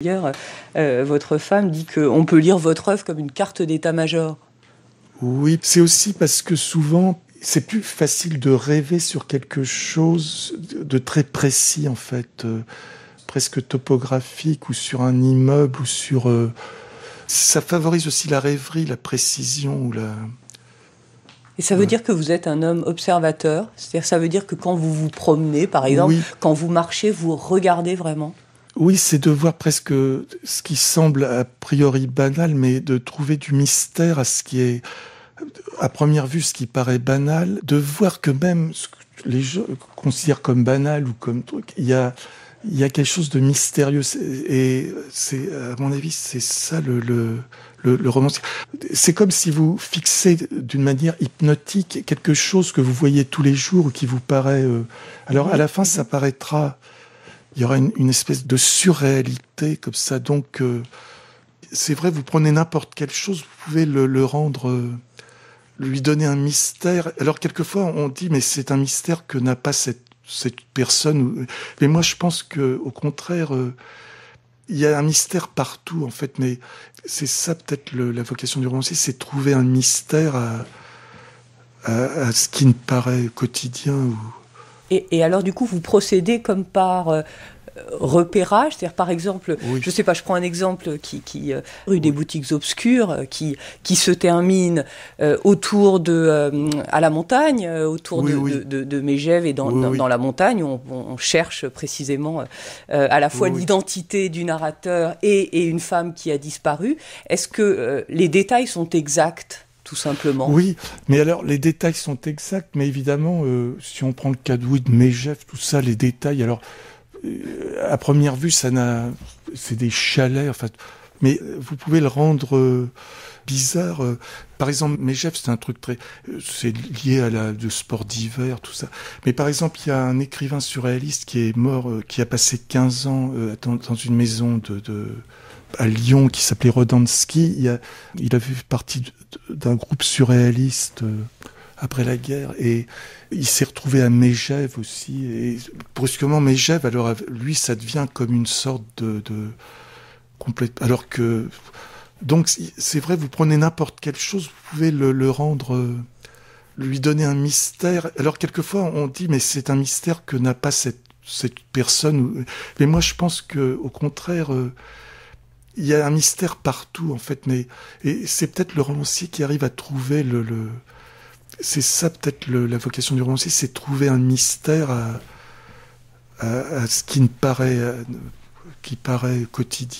D'ailleurs, votre femme dit qu'on peut lire votre œuvre comme une carte d'état-major. Oui, c'est aussi parce que souvent, c'est plus facile de rêver sur quelque chose de très précis, en fait, presque topographique, ou sur un immeuble, ou sur... Ça favorise aussi la rêverie, la précision, ou la... Et ça veut dire que vous êtes un homme observateur, c'est-à-dire ça veut dire que quand vous vous promenez, par exemple, Oui. quand vous marchez, vous regardez vraiment. Oui, c'est de voir presque ce qui semble a priori banal, mais de trouver du mystère à ce qui est, à première vue, ce qui paraît banal, de voir que même ce que les gens considèrent comme banal ou comme truc, il y a quelque chose de mystérieux. Et c'est, à mon avis, c'est ça le romancier. C'est comme si vous fixez d'une manière hypnotique quelque chose que vous voyez tous les jours ou qui vous paraît... Alors, à la fin, ça paraîtra... Il y aura une espèce de surréalité comme ça. Donc, c'est vrai, vous prenez n'importe quelle chose, vous pouvez le rendre, lui donner un mystère. Alors, quelquefois, on dit, mais c'est un mystère que n'a pas cette personne. Mais moi, je pense que, au contraire, il y a un mystère partout, en fait. Mais c'est ça, peut-être, la vocation du romancier, c'est trouver un mystère à ce qui ne paraît quotidien ou... Et alors du coup, vous procédez comme par repérage, c'est-à-dire par exemple, Oui. je sais pas, je prends un exemple rue des boutiques obscures, qui se termine autour à la montagne, autour de Megève et dans la montagne, où on cherche précisément à la fois l'identité du narrateur et une femme qui a disparu. Est-ce que les détails sont exacts ? Tout simplement. Oui, mais alors les détails sont exacts, mais évidemment, si on prend le cas de Megève, tout ça, les détails, alors à première vue, c'est des chalets, en fait, mais vous pouvez le rendre bizarre. Par exemple, Megève, c'est un truc c'est lié à de sport d'hiver, tout ça. Mais par exemple, il y a un écrivain surréaliste qui est mort, qui a passé 15 ans dans une maison à Lyon qui s'appelait Rodansky. Il a fait partie d'un groupe surréaliste après la guerre et il s'est retrouvé à Megève aussi. Et brusquement, Megève, alors lui, ça devient comme une sorte de complète. Alors que donc c'est vrai, vous prenez n'importe quelle chose, vous pouvez le rendre, lui donner un mystère. Alors quelquefois, on dit mais c'est un mystère que n'a pas cette personne. Mais moi, je pense que au contraire. Il y a un mystère partout, en fait, et c'est peut-être le romancier qui arrive à trouver c'est ça, peut-être, la vocation du romancier, c'est trouver un mystère à ce qui paraît quotidien.